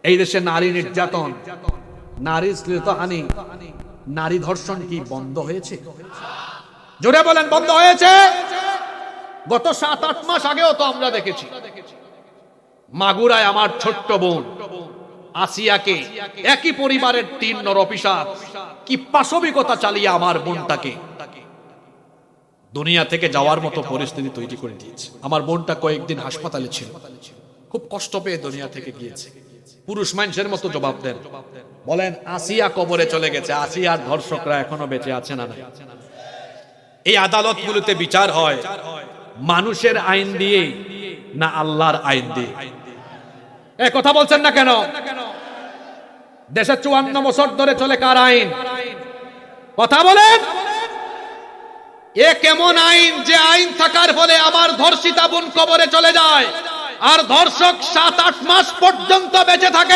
এই দেশে নারী নির্যাতন, নারী শ্লীলতাহানি, নারী ধর্ষণ কি বন্ধ হয়েছে? জোরে বলেন, বন্ধ হয়েছে? গত 7-8 মাস আগেও তো আমরা দেখেছি মাগুরায় আমার ছোট্ট বোন আসিয়াকে একই পরিবারের 3 নর অফিসার কি পাশবিকতা চালিয়ে আমার বোনটাকে দুনিয়া থেকে যাওয়ার মতো পরিস্থিতি তৈরি করে দিয়েছে। আমার বোনটা কয়েকদিন হাসপাতালে ছিল, খুব কষ্ট পেয়ে দুনিয়া থেকে গিয়েছে। পুরুষ মানুষের মতো জবাব দেন, বলেন আসিয়া কবরে চলে গেছে, আসিয়ার ধর্ষকরা এখনো বেঁচে আছে না নাই? এই আদালতগুলোতে বিচার হয় মানুষের আইন দিয়ে না আল্লাহর আইন দিয়ে? এ কথা বলছেন না কেন? দেশে 54 বছর ধরে চলে কার আইন? কথা বলেন। এ কেমন আইন যে আইন থাকার ফলে আমার ধর্ষিতা বোন কবরে চলে যায় আর ধর্ষক 7-8 মাস পর্যন্ত বেঁচে থাকে?